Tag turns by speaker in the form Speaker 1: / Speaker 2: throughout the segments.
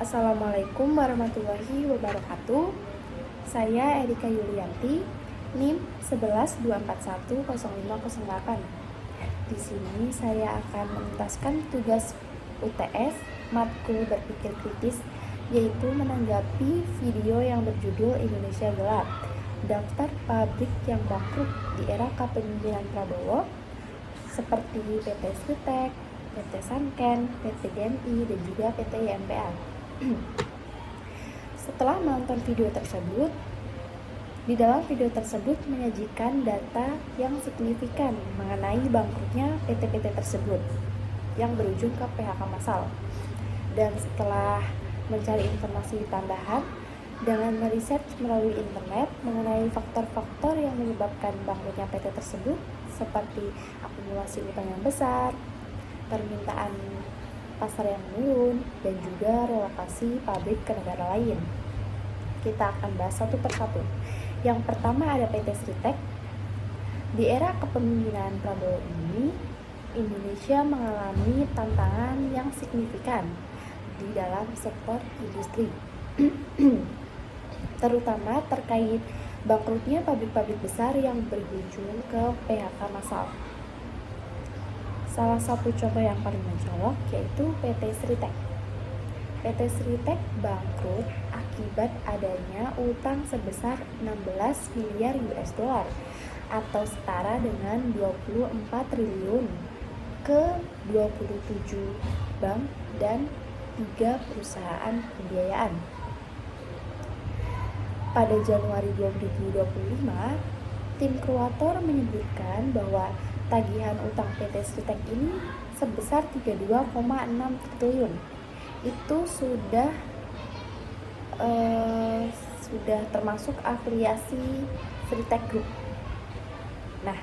Speaker 1: Assalamualaikum warahmatullahi wabarakatuh. Saya Erika Yulianti, NIM 1124105008. Di sini saya akan menuntaskan tugas UTS matkul berpikir kritis, yaitu menanggapi video yang berjudul Indonesia Gelap, daftar pabrik yang bangkrut di era kepemimpinan Prabowo, seperti PT Sritek, PT Sanken, PT GMI, dan juga PT YMPA. Setelah menonton video tersebut, di dalam video tersebut menyajikan data yang signifikan mengenai bangkrutnya PT-PT tersebut yang berujung ke PHK massal. Dan setelah mencari informasi tambahan dengan meriset melalui internet mengenai faktor-faktor yang menyebabkan bangkrutnya PT tersebut, seperti akumulasi utang yang besar, permintaan pasar yang menurun, dan juga relokasi pabrik ke negara lain. Kita akan bahas satu persatu. Yang pertama ada PT Sritek. Di era kepemimpinan Prabowo ini, Indonesia mengalami tantangan yang signifikan di dalam sektor industri, terutama terkait bangkrutnya pabrik-pabrik besar yang berujung ke PHK massal. Salah satu contoh yang paling mencolok yaitu PT Sritek. PT Sritek bangkrut akibat adanya utang sebesar 16 miliar US dollar atau setara dengan 24 triliun ke 27 bank dan 3 perusahaan pembiayaan. Pada Januari 2025, tim kreator menyebutkan bahwa tagihan utang PT Sritek ini sebesar 32,6 triliun. Itu sudah termasuk afiliasi Sritek Group. Nah,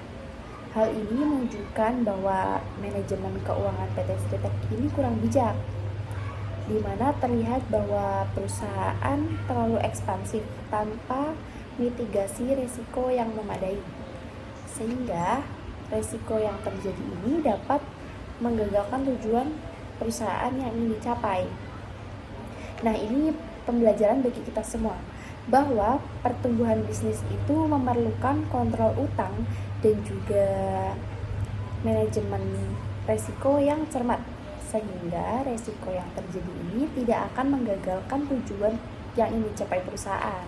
Speaker 1: hal ini menunjukkan bahwa manajemen keuangan PT Sritek ini kurang bijak, di mana terlihat bahwa perusahaan terlalu ekspansif tanpa mitigasi risiko yang memadai, sehingga risiko yang terjadi ini dapat menggagalkan tujuan perusahaan yang ingin dicapai. Nah, ini pembelajaran bagi kita semua bahwa pertumbuhan bisnis itu memerlukan kontrol utang dan juga manajemen risiko yang cermat, sehingga risiko yang terjadi ini tidak akan menggagalkan tujuan yang ingin dicapai perusahaan.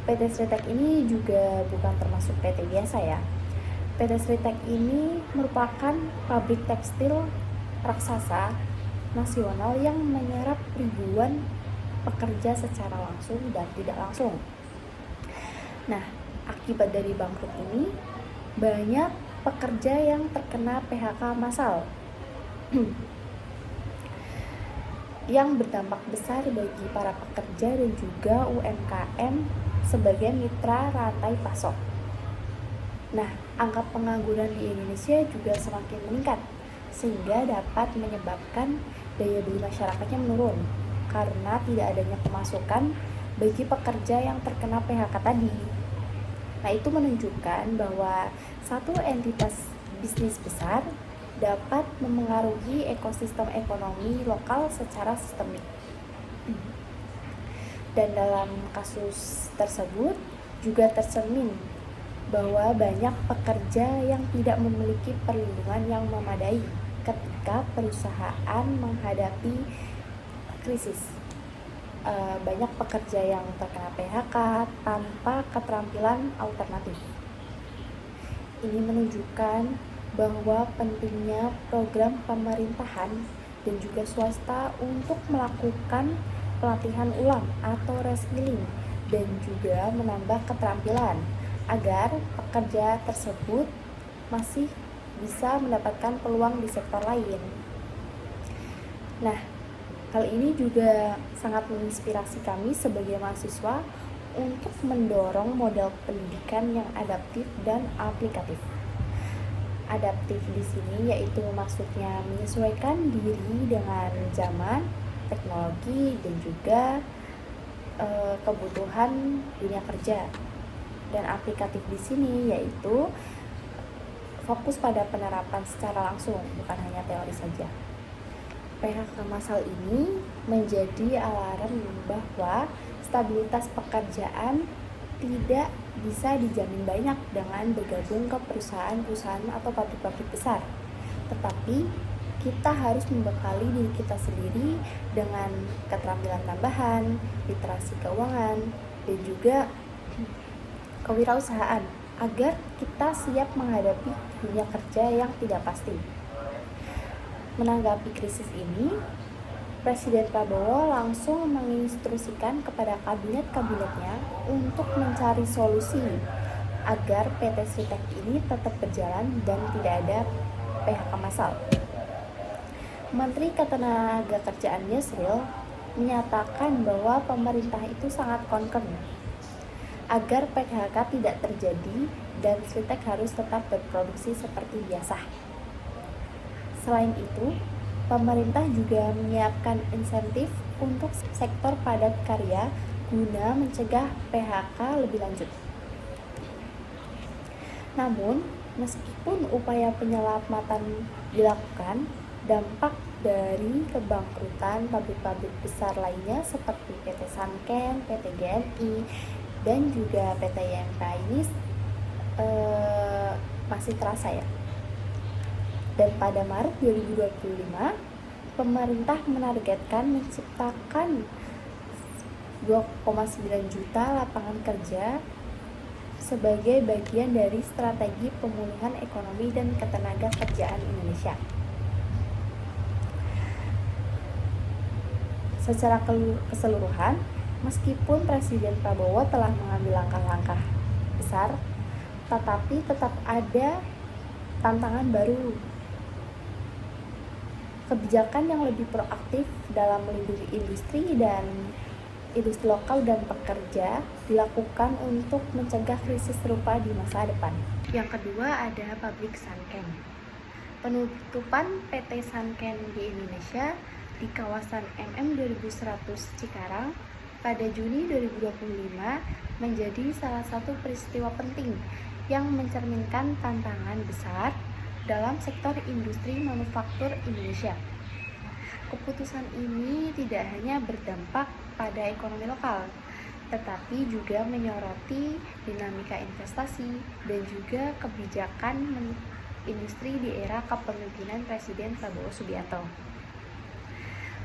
Speaker 1: PT Sritek ini juga bukan termasuk PT biasa ya. PT Sritek ini merupakan pabrik tekstil raksasa nasional yang menyerap ribuan pekerja secara langsung dan tidak langsung. Nah, akibat dari bangkrut ini, banyak pekerja yang terkena PHK massal yang berdampak besar bagi para pekerja dan juga UMKM sebagai mitra rantai pasok. Nah, angka pengangguran di Indonesia juga semakin meningkat, sehingga dapat menyebabkan daya beli masyarakatnya menurun karena tidak adanya pemasukan bagi pekerja yang terkena PHK tadi. Nah, itu menunjukkan bahwa satu entitas bisnis besar dapat memengaruhi ekosistem ekonomi lokal secara sistemik. Dan dalam kasus tersebut juga tercermin bahwa banyak pekerja yang tidak memiliki perlindungan yang memadai ketika perusahaan menghadapi krisis. Banyak pekerja yang terkena PHK tanpa keterampilan alternatif. Ini menunjukkan bahwa pentingnya program pemerintahan dan juga swasta untuk melakukan pelatihan ulang atau reskilling dan juga menambah keterampilan agar pekerja tersebut masih bisa mendapatkan peluang di sektor lain. Nah, hal ini juga sangat menginspirasi kami sebagai mahasiswa untuk mendorong model pendidikan yang adaptif dan aplikatif. Adaptif di sini yaitu maksudnya menyesuaikan diri dengan zaman, teknologi, dan juga kebutuhan dunia kerja. Dan aplikatif di sini yaitu fokus pada penerapan secara langsung, bukan hanya teori saja. PHK massal ini menjadi alarm bahwa stabilitas pekerjaan tidak bisa dijamin banyak dengan bergabung ke perusahaan-perusahaan atau pabrik-pabrik besar. Tetapi kita harus membekali diri kita sendiri dengan keterampilan tambahan, literasi keuangan, dan juga kewirausahaan agar kita siap menghadapi dunia kerja yang tidak pasti. Menanggapi krisis ini, Presiden Prabowo langsung menginstruksikan kepada kabinet-kabinetnya untuk mencari solusi agar PT Sritek ini tetap berjalan dan tidak ada PHK massal. Menteri Ketenagakerjaan Yusril menyatakan bahwa pemerintah itu sangat concern agar PHK tidak terjadi dan Sritek harus tetap berproduksi seperti biasa. Selain itu, pemerintah juga menyiapkan insentif untuk sektor padat karya guna mencegah PHK lebih lanjut. Namun, meskipun upaya penyelamatan dilakukan, dampak dari kebangkrutan pabrik-pabrik besar lainnya seperti PT Sanken, PT GNI, dan juga PT IMK ini masih terasa ya. Dan pada Maret 2025, pemerintah menargetkan menciptakan 2,9 juta lapangan kerja sebagai bagian dari strategi pemulihan ekonomi dan ketenagakerjaan Indonesia. Secara keseluruhan, meskipun Presiden Prabowo telah mengambil langkah-langkah besar, tetapi tetap ada tantangan baru. Kebijakan yang lebih proaktif dalam melindungi industri lokal dan pekerja dilakukan untuk mencegah krisis serupa di masa depan. Yang kedua ada pabrik Sanken. Penutupan PT Sanken di Indonesia di kawasan MM 2100 Cikarang pada Juni 2025 menjadi salah satu peristiwa penting yang mencerminkan tantangan besar dalam sektor industri manufaktur Indonesia. Keputusan ini tidak hanya berdampak pada ekonomi lokal, tetapi juga menyoroti dinamika investasi dan juga kebijakan industri di era kepemimpinan Presiden Prabowo Subianto.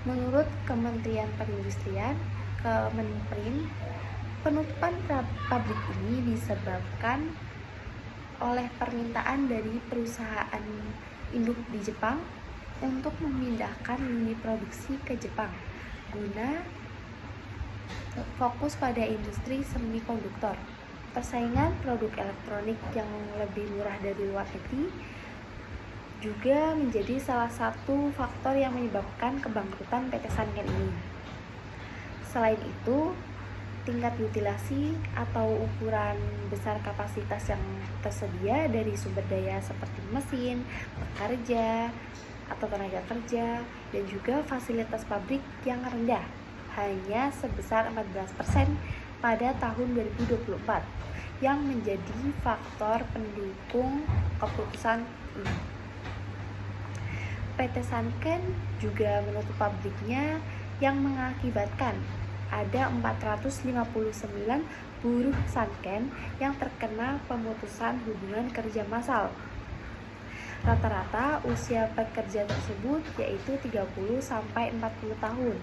Speaker 1: Menurut Kementerian Perindustrian, Kemenprin, penutupan pabrik ini disebabkan oleh permintaan dari perusahaan induk di Jepang untuk memindahkan lini produksi ke Jepang guna fokus pada industri semikonduktor. Persaingan produk elektronik yang lebih murah dari luar negeri juga menjadi salah satu faktor yang menyebabkan kebangkrutan PT Sanken ini. Selain itu, tingkat utilasi atau ukuran besar kapasitas yang tersedia dari sumber daya seperti mesin, pekerja, atau tenaga kerja, dan juga fasilitas pabrik yang rendah, hanya sebesar 14% pada tahun 2024, yang menjadi faktor pendukung keputusan ini. PT Sanken juga menutup pabriknya yang mengakibatkan ada 459 buruh Sanken yang terkena pemutusan hubungan kerja massal. Rata-rata usia pekerja tersebut yaitu 30-40 tahun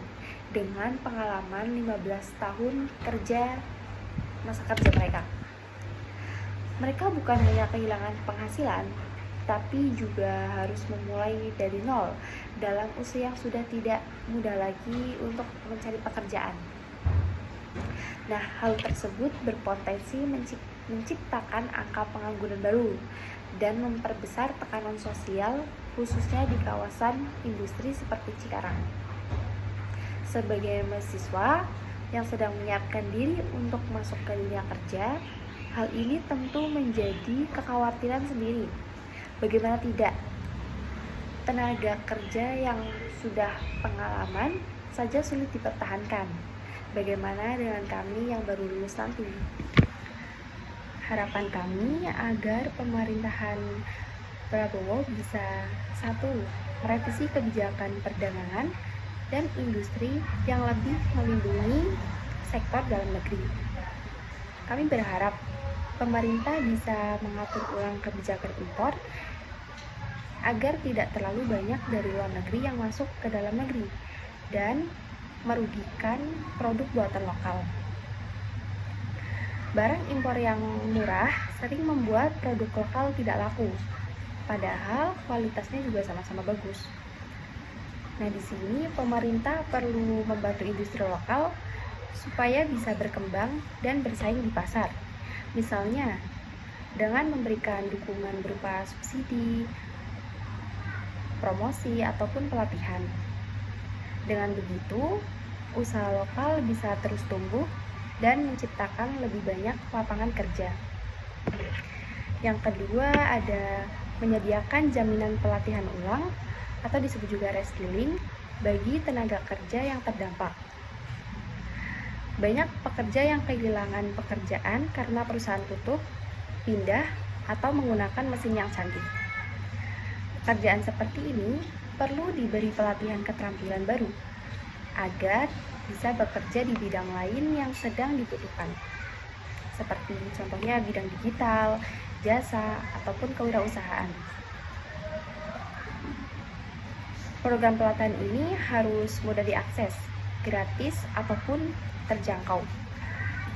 Speaker 1: dengan pengalaman 15 tahun masa kerja mereka. Mereka bukan hanya kehilangan penghasilan, tapi juga harus memulai dari nol dalam usia yang sudah tidak mudah lagi untuk mencari pekerjaan. Nah, hal tersebut berpotensi menciptakan angka pengangguran baru dan memperbesar tekanan sosial khususnya di kawasan industri seperti Cikarang. Sebagai mahasiswa yang sedang menyiapkan diri untuk masuk ke dunia kerja, hal ini tentu menjadi kekhawatiran sendiri. Bagaimana tidak? Tenaga kerja yang sudah pengalaman saja sulit dipertahankan. Bagaimana dengan kami yang baru lulus nanti? Harapan kami agar pemerintahan Prabowo bisa 1. merevisi kebijakan perdagangan dan industri yang lebih melindungi sektor dalam negeri. Kami berharap pemerintah bisa mengatur ulang kebijakan impor agar tidak terlalu banyak dari luar negeri yang masuk ke dalam negeri dan merugikan produk buatan lokal. Barang impor yang murah sering membuat produk lokal tidak laku, padahal kualitasnya juga sama-sama bagus. Nah, di sini pemerintah perlu membantu industri lokal supaya bisa berkembang dan bersaing di pasar. Misalnya, dengan memberikan dukungan berupa subsidi, promosi, ataupun pelatihan. Dengan begitu, usaha lokal bisa terus tumbuh dan menciptakan lebih banyak lapangan kerja. Yang kedua ada menyediakan jaminan pelatihan ulang atau disebut juga reskilling bagi tenaga kerja yang terdampak. Banyak pekerja yang kehilangan pekerjaan karena perusahaan tutup, pindah, atau menggunakan mesin yang canggih. Pekerjaan seperti ini perlu diberi pelatihan keterampilan baru agar bisa bekerja di bidang lain yang sedang dibutuhkan, seperti contohnya bidang digital, jasa, ataupun kewirausahaan. Program pelatihan ini harus mudah diakses, gratis ataupun terjangkau,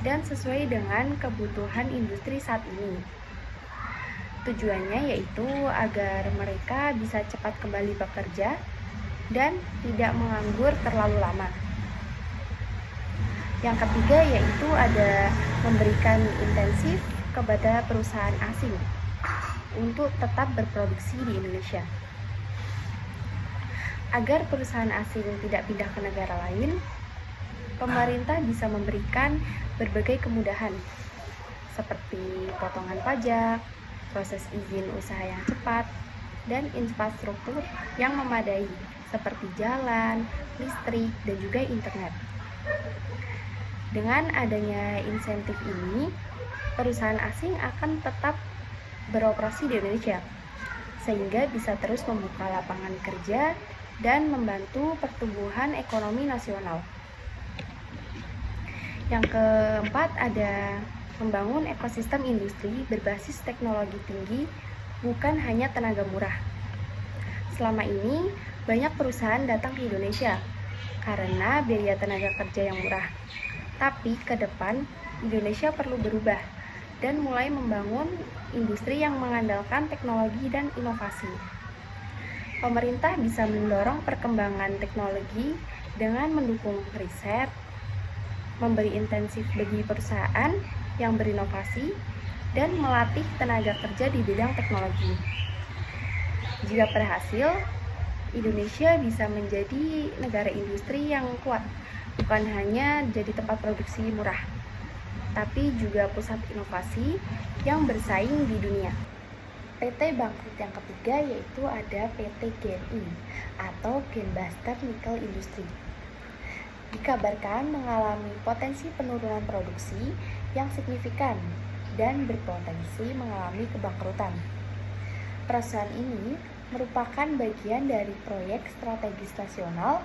Speaker 1: dan sesuai dengan kebutuhan industri saat ini. Tujuannya yaitu agar mereka bisa cepat kembali bekerja dan tidak menganggur terlalu lama. Yang ketiga yaitu ada memberikan intensif kepada perusahaan asing untuk tetap berproduksi di Indonesia. Agar perusahaan asing tidak pindah ke negara lain, pemerintah bisa memberikan berbagai kemudahan seperti potongan pajak, proses izin usaha yang cepat, dan infrastruktur yang memadai seperti jalan, listrik, dan juga internet. Dengan adanya insentif ini, perusahaan asing akan tetap beroperasi di Indonesia, sehingga bisa terus membuka lapangan kerja dan membantu pertumbuhan ekonomi nasional. Yang keempat ada membangun ekosistem industri berbasis teknologi tinggi, bukan hanya tenaga murah. Selama ini, banyak perusahaan datang ke Indonesia karena biaya tenaga kerja yang murah. Tapi ke depan, Indonesia perlu berubah dan mulai membangun industri yang mengandalkan teknologi dan inovasi. Pemerintah bisa mendorong perkembangan teknologi dengan mendukung riset, memberi intensif bagi perusahaan yang berinovasi, dan melatih tenaga kerja di bidang teknologi. Jika berhasil, Indonesia bisa menjadi negara industri yang kuat, bukan hanya jadi tempat produksi murah, tapi juga pusat inovasi yang bersaing di dunia. PT bangkrut yang ketiga yaitu ada PT GNI atau Genbaster Nickel Industry. Dikabarkan mengalami potensi penurunan produksi yang signifikan dan berpotensi mengalami kebangkrutan. Perusahaan ini merupakan bagian dari proyek strategis nasional,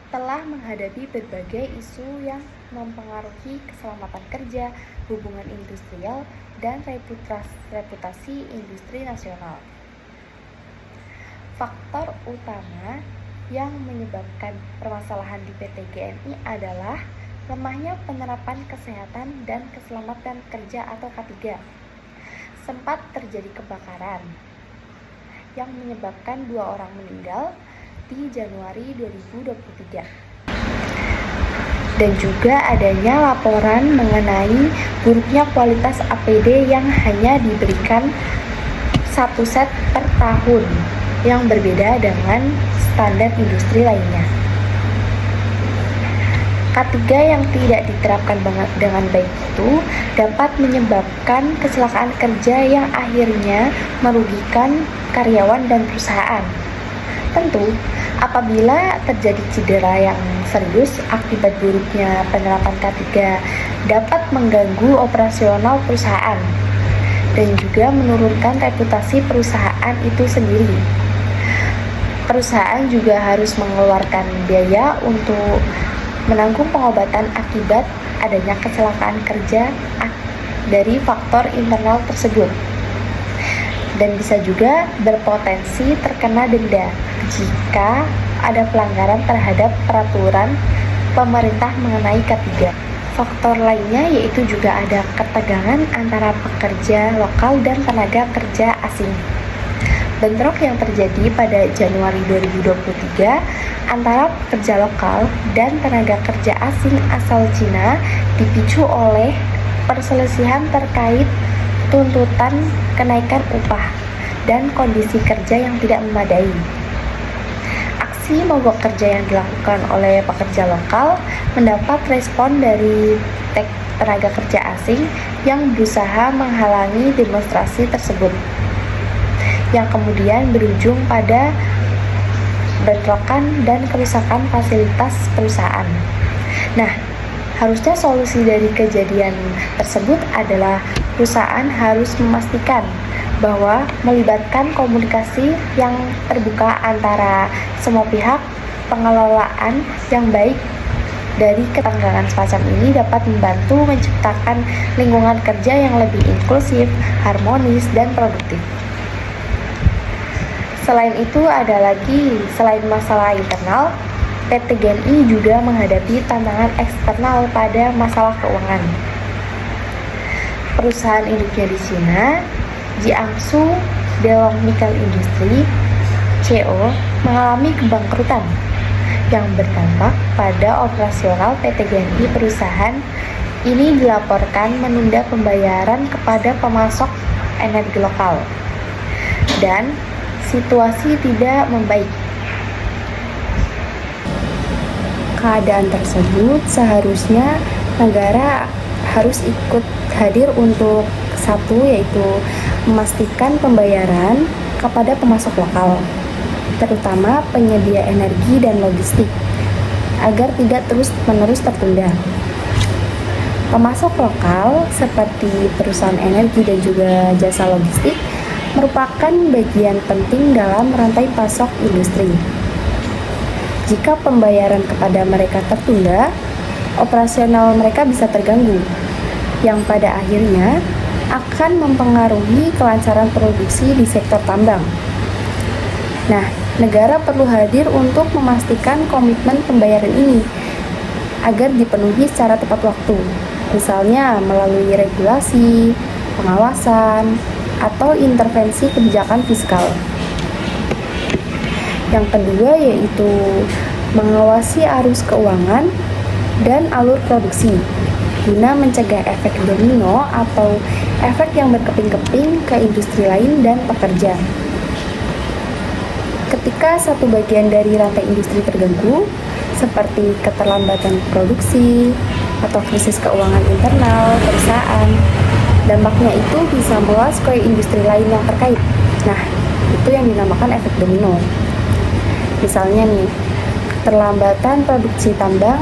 Speaker 1: telah menghadapi berbagai isu yang mempengaruhi keselamatan kerja, hubungan industrial, dan reputasi industri nasional. Faktor utama yang menyebabkan permasalahan di PT GNI adalah lemahnya penerapan kesehatan dan keselamatan kerja atau K3. Sempat terjadi kebakaran yang menyebabkan 2 orang meninggal di Januari 2023. Dan juga adanya laporan mengenai buruknya kualitas APD yang hanya diberikan 1 set per tahun, yang berbeda dengan standar industri lainnya. K3 yang tidak diterapkan dengan baik itu dapat menyebabkan kecelakaan kerja yang akhirnya merugikan karyawan dan perusahaan. Tentu, apabila terjadi cedera yang serius akibat buruknya penerapan K3 dapat mengganggu operasional perusahaan dan juga menurunkan reputasi perusahaan itu sendiri. Perusahaan juga harus mengeluarkan biaya untuk menanggung pengobatan akibat adanya kecelakaan kerja dari faktor internal tersebut, dan bisa juga berpotensi terkena denda jika ada pelanggaran terhadap peraturan pemerintah mengenai K3. Faktor lainnya yaitu juga ada ketegangan antara pekerja lokal dan tenaga kerja asing. Bentrok yang terjadi pada Januari 2023 antara pekerja lokal dan tenaga kerja asing asal Cina dipicu oleh perselisihan terkait tuntutan kenaikan upah dan kondisi kerja yang tidak memadai. Aksi mogok kerja yang dilakukan oleh pekerja lokal mendapat respon dari tenaga kerja asing yang berusaha menghalangi demonstrasi tersebut, yang kemudian berujung pada bentrokan dan kerusakan fasilitas perusahaan. Nah, harusnya solusi dari kejadian tersebut adalah perusahaan harus memastikan bahwa melibatkan komunikasi yang terbuka antara semua pihak. Pengelolaan yang baik dari ketegangan semacam ini dapat membantu menciptakan lingkungan kerja yang lebih inklusif, harmonis, dan produktif. Selain itu, selain masalah internal, PT GNI juga menghadapi tantangan eksternal pada masalah keuangan. Perusahaan induknya di Cina, Jiangsu Delong Nickel Industry (CO) mengalami kebangkrutan yang berdampak pada operasional PT GNI. Perusahaan ini dilaporkan menunda pembayaran kepada pemasok energi lokal dan situasi tidak membaik. Keadaan tersebut seharusnya negara harus ikut hadir untuk satu, yaitu memastikan pembayaran kepada pemasok lokal, terutama penyedia energi dan logistik, agar tidak terus-menerus tertunda. Pemasok lokal seperti perusahaan energi dan juga jasa logistik merupakan bagian penting dalam rantai pasok industri. Jika pembayaran kepada mereka tertunda, operasional mereka bisa terganggu, yang pada akhirnya akan mempengaruhi kelancaran produksi di sektor tambang. Nah, negara perlu hadir untuk memastikan komitmen pembayaran ini agar dipenuhi secara tepat waktu, misalnya melalui regulasi, pengawasan, atau intervensi kebijakan fiskal. Yang kedua yaitu mengawasi arus keuangan dan alur produksi guna mencegah efek domino atau efek yang berkeping-keping ke industri lain dan pekerja. Ketika satu bagian dari rantai industri terganggu, seperti keterlambatan produksi atau krisis keuangan internal perusahaan, dampaknya itu bisa meluas ke industri lain yang terkait. Nah, itu yang dinamakan efek domino. Misalnya nih, keterlambatan produksi tambang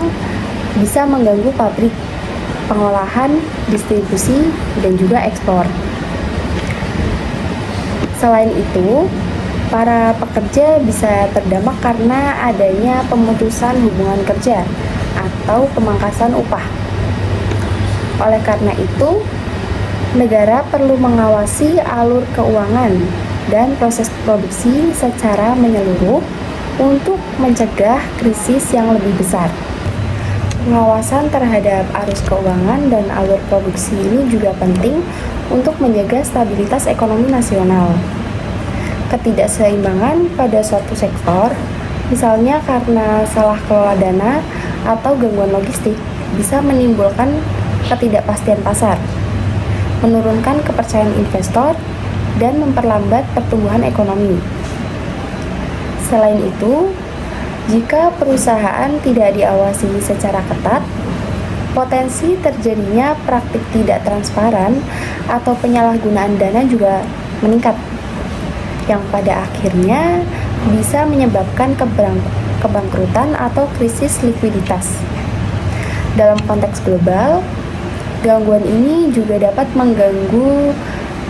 Speaker 1: bisa mengganggu pabrik, pengolahan, distribusi, dan juga ekspor. Selain itu, para pekerja bisa terdampak karena adanya pemutusan hubungan kerja atau pemangkasan upah. Oleh karena itu, negara perlu mengawasi alur keuangan dan proses produksi secara menyeluruh untuk mencegah krisis yang lebih besar. Pengawasan terhadap arus keuangan dan alur produksi ini juga penting untuk menjaga stabilitas ekonomi nasional. Ketidakseimbangan pada suatu sektor, misalnya karena salah kelola dana atau gangguan logistik, bisa menimbulkan ketidakpastian pasar, menurunkan kepercayaan investor, dan memperlambat pertumbuhan ekonomi. Selain itu, jika perusahaan tidak diawasi secara ketat, potensi terjadinya praktik tidak transparan atau penyalahgunaan dana juga meningkat, yang pada akhirnya bisa menyebabkan kebangkrutan atau krisis likuiditas. Dalam konteks global, gangguan ini juga dapat mengganggu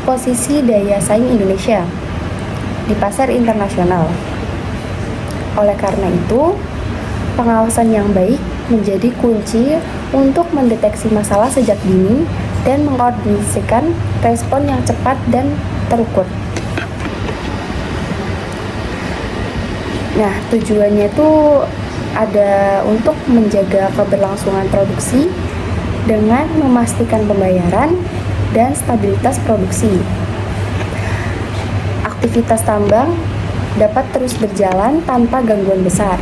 Speaker 1: posisi daya saing Indonesia di pasar internasional. Oleh karena itu, pengawasan yang baik menjadi kunci untuk mendeteksi masalah sejak dini dan mengkoordinasikan respon yang cepat dan terukur. Nah, tujuannya itu ada untuk menjaga keberlangsungan produksi dengan memastikan pembayaran dan stabilitas produksi. Aktivitas tambang dapat terus berjalan tanpa gangguan besar.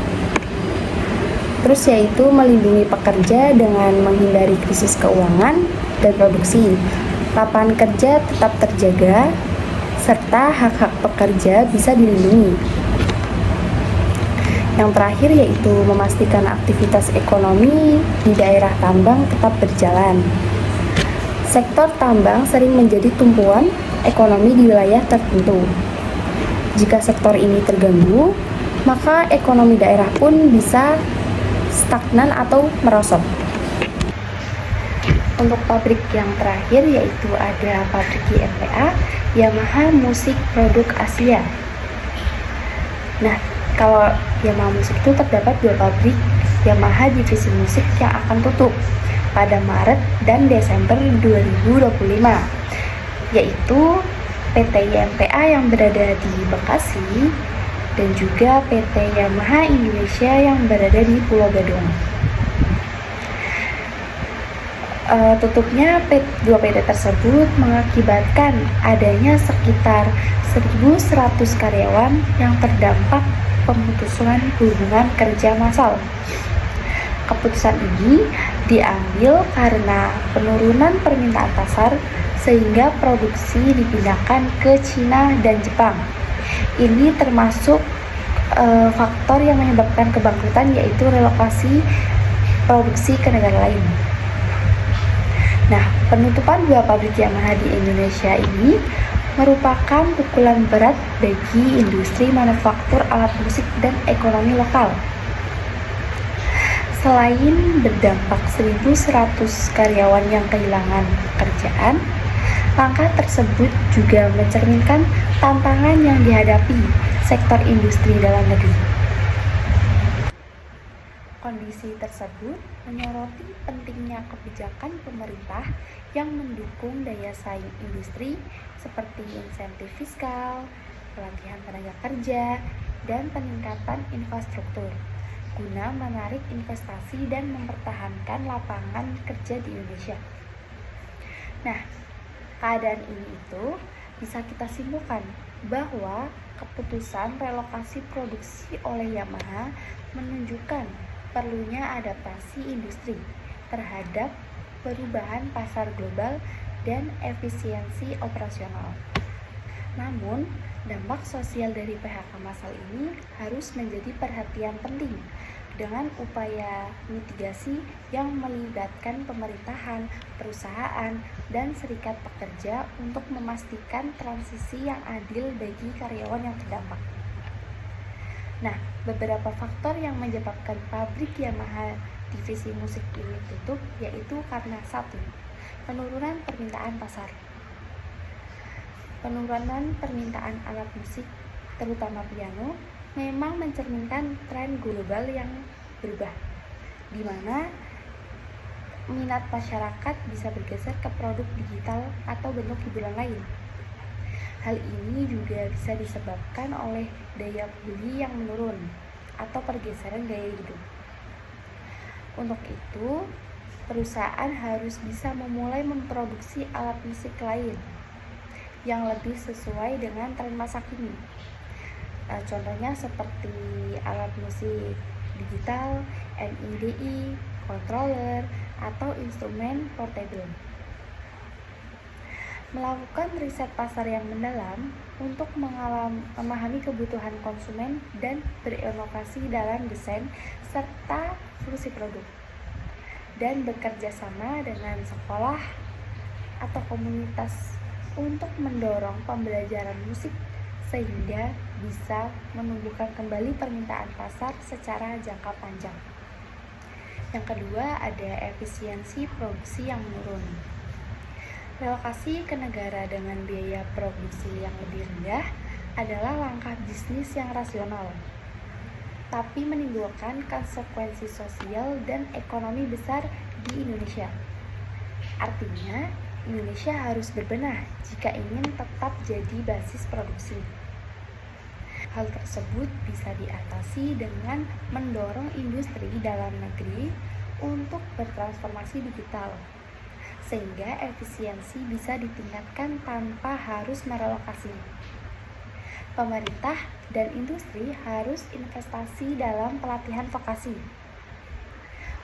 Speaker 1: Terus yaitu melindungi pekerja dengan menghindari krisis keuangan dan produksi. Lapangan kerja tetap terjaga serta hak-hak pekerja bisa dilindungi. Yang terakhir yaitu memastikan aktivitas ekonomi di daerah tambang tetap berjalan. Sektor tambang sering menjadi tumpuan ekonomi di wilayah tertentu. Jika sektor ini terganggu, maka ekonomi daerah pun bisa stagnan atau merosot. Untuk pabrik yang terakhir yaitu ada pabrik YMPA, Yamaha Musik Produk Asia. Nah, kalau Yamaha Musik itu terdapat 2 pabrik Yamaha divisi musik yang akan tutup pada Maret dan Desember 2025, yaitu PT YMPA yang berada di Bekasi dan juga PT Yamaha Indonesia yang berada di Pulau Gadung. Tutupnya 2 PT tersebut mengakibatkan adanya sekitar 1.100 karyawan yang terdampak pemutusan hubungan kerja massal. Keputusan ini diambil karena penurunan permintaan pasar sehingga produksi dipindahkan ke Cina dan Jepang. Ini termasuk faktor yang menyebabkan kebangkrutan, yaitu relokasi produksi ke negara lain. Nah, penutupan 2 pabrik Yamaha di Indonesia ini merupakan pukulan berat bagi industri manufaktur alat musik dan ekonomi lokal. Selain berdampak 1.100 karyawan yang kehilangan pekerjaan, langkah tersebut juga mencerminkan tantangan yang dihadapi sektor industri dalam negeri. Kondisi tersebut menyoroti pentingnya kebijakan pemerintah yang mendukung daya saing industri seperti insentif fiskal, pelatihan tenaga kerja, dan peningkatan infrastruktur guna menarik investasi dan mempertahankan lapangan kerja di Indonesia. Nah, keadaan ini itu bisa kita simpulkan bahwa keputusan relokasi produksi oleh Yamaha menunjukkan perlunya adaptasi industri terhadap perubahan pasar global dan efisiensi operasional. Namun, dampak sosial dari PHK massal ini harus menjadi perhatian penting dengan upaya mitigasi yang melibatkan pemerintahan, perusahaan, dan serikat pekerja untuk memastikan transisi yang adil bagi karyawan yang terdampak. Nah, beberapa faktor yang menyebabkan pabrik Yamaha divisi musik ini tutup yaitu karena 1. Penurunan permintaan pasar. Penurunan permintaan alat musik, terutama piano, memang mencerminkan tren global yang berubah, di mana minat masyarakat bisa bergeser ke produk digital atau bentuk hiburan lain. Hal ini juga bisa disebabkan oleh daya beli yang menurun atau pergeseran gaya hidup. Untuk itu, perusahaan harus bisa memulai memproduksi alat musik lain yang lebih sesuai dengan tren masa kini. Contohnya seperti alat musik digital, MIDI, controller, atau instrumen portable. Melakukan riset pasar yang mendalam untuk memahami kebutuhan konsumen dan berinovasi dalam desain serta fungsi produk, dan bekerja sama dengan sekolah atau komunitas untuk mendorong pembelajaran musik sehingga bisa menumbuhkan kembali permintaan pasar secara jangka panjang. Yang kedua, ada efisiensi produksi yang menurun. Relokasi ke negara dengan biaya produksi yang lebih rendah adalah langkah bisnis yang rasional. tapi menimbulkan konsekuensi sosial dan ekonomi besar di Indonesia. Artinya, Indonesia harus berbenah jika ingin tetap jadi basis produksi. Hal tersebut bisa diatasi dengan mendorong industri dalam negeri untuk bertransformasi digital, sehingga efisiensi bisa ditingkatkan tanpa harus merelokasi. Pemerintah dan industri harus investasi dalam pelatihan vokasi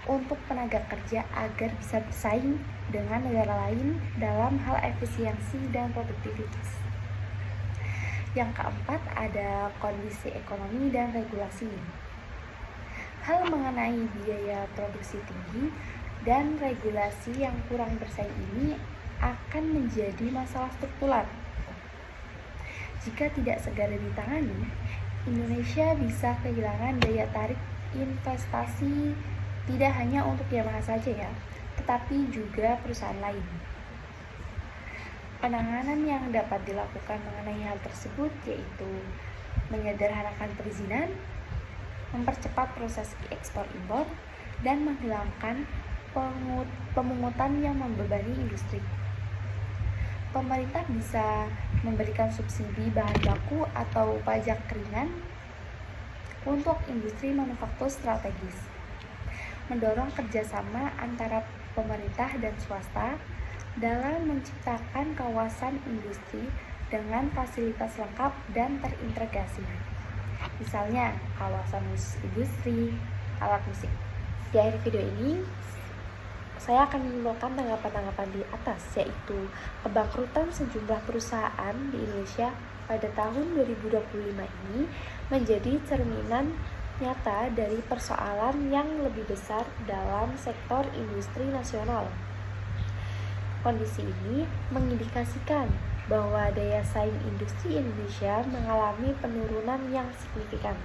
Speaker 1: untuk tenaga kerja agar bisa bersaing dengan negara lain dalam hal efisiensi dan produktivitas. Yang keempat, ada kondisi ekonomi dan regulasi. Hal mengenai biaya produksi tinggi dan regulasi yang kurang bersaing ini akan menjadi masalah struktural. Jika tidak segera ditangani, Indonesia bisa kehilangan daya tarik investasi tidak hanya untuk Yamaha saja ya, tetapi juga perusahaan lain. Penanganan yang dapat dilakukan mengenai hal tersebut yaitu menyederhanakan perizinan, mempercepat proses ekspor impor, dan menghilangkan pemungutan yang membebani industri. Pemerintah bisa memberikan subsidi bahan baku atau pajak ringan untuk industri manufaktur strategis, mendorong kerjasama antara pemerintah dan swasta dalam menciptakan kawasan industri dengan fasilitas lengkap dan terintegrasi. Misalnya, kawasan industri alat musik. Di akhir video ini, saya akan menyimpulkan tanggapan-tanggapan di atas, yaitu kebangkrutan sejumlah perusahaan di Indonesia pada tahun 2025 ini menjadi cerminan nyata dari persoalan yang lebih besar dalam sektor industri nasional. Kondisi ini mengindikasikan bahwa daya saing industri Indonesia mengalami penurunan yang signifikan.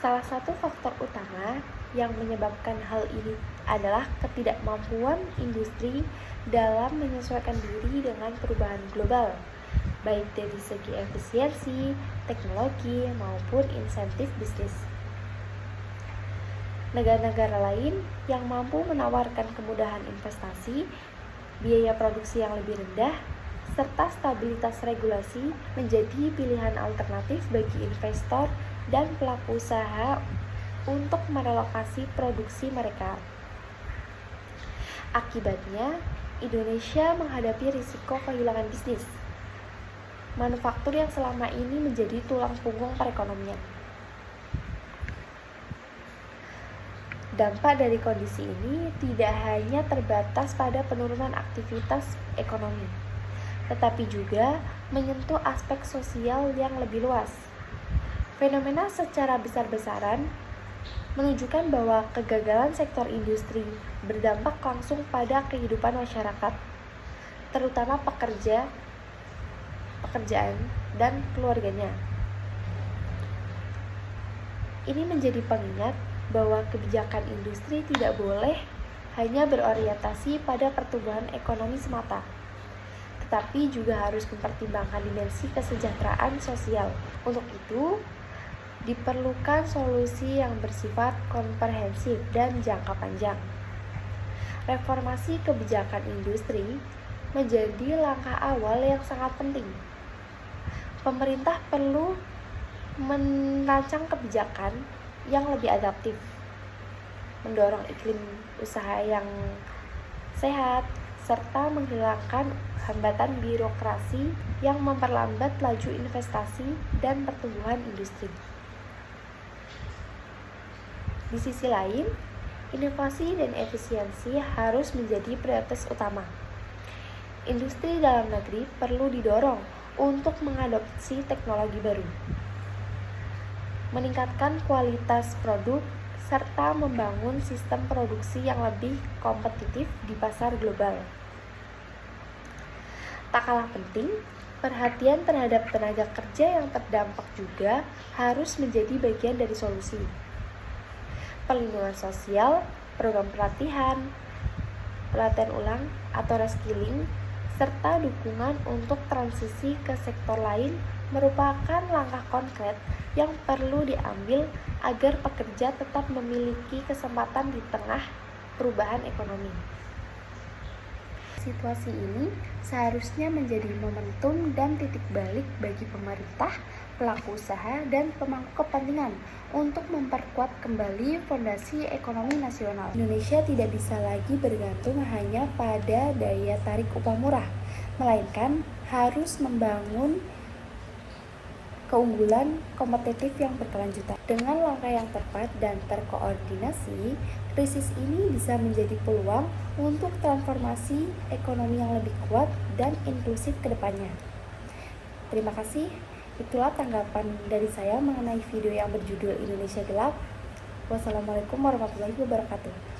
Speaker 1: Salah satu faktor utama yang menyebabkan hal ini adalah ketidakmampuan industri dalam menyesuaikan diri dengan perubahan global, baik dari segi efisiensi, teknologi, maupun insentif bisnis. Negara-negara lain yang mampu menawarkan kemudahan investasi, biaya produksi yang lebih rendah, serta stabilitas regulasi menjadi pilihan alternatif bagi investor dan pelaku usaha untuk merelokasi produksi mereka. Akibatnya, Indonesia menghadapi risiko kehilangan bisnis manufaktur yang selama ini menjadi tulang punggung perekonomian. Dampak dari kondisi ini tidak hanya terbatas pada penurunan aktivitas ekonomi, tetapi juga menyentuh aspek sosial yang lebih luas. Fenomena secara besar-besaran menunjukkan bahwa kegagalan sektor industri berdampak langsung pada kehidupan masyarakat, terutama pekerjaan dan keluarganya. Ini menjadi pengingat bahwa kebijakan industri tidak boleh hanya berorientasi pada pertumbuhan ekonomi semata, tetapi juga harus mempertimbangkan dimensi kesejahteraan sosial. Untuk itu, diperlukan solusi yang bersifat komprehensif dan jangka panjang. Reformasi kebijakan industri menjadi langkah awal yang sangat penting. Pemerintah perlu merancang kebijakan yang lebih adaptif, mendorong iklim usaha yang sehat, serta menghilangkan hambatan birokrasi yang memperlambat laju investasi dan pertumbuhan industri. Di sisi lain, inovasi dan efisiensi harus menjadi prioritas utama. Industri dalam negeri perlu didorong untuk mengadopsi teknologi baru, meningkatkan kualitas produk, serta membangun sistem produksi yang lebih kompetitif di pasar global. Tak kalah penting, perhatian terhadap tenaga kerja yang terdampak juga harus menjadi bagian dari solusi. Perlindungan sosial, program pelatihan ulang atau reskilling, serta dukungan untuk transisi ke sektor lain merupakan langkah konkret yang perlu diambil agar pekerja tetap memiliki kesempatan di tengah perubahan ekonomi. Situasi ini seharusnya menjadi momentum dan titik balik bagi pemerintah, pelaku usaha, dan pemangku kepentingan untuk memperkuat kembali fondasi ekonomi nasional. Indonesia tidak bisa lagi bergantung hanya pada daya tarik upah murah, melainkan harus membangun keunggulan kompetitif yang berkelanjutan. Dengan langkah yang tepat dan terkoordinasi, krisis ini bisa menjadi peluang untuk transformasi ekonomi yang lebih kuat dan inklusif ke depannya. Terima kasih. Itulah tanggapan dari saya mengenai video yang berjudul Indonesia Gelap. Wassalamualaikum warahmatullahi wabarakatuh.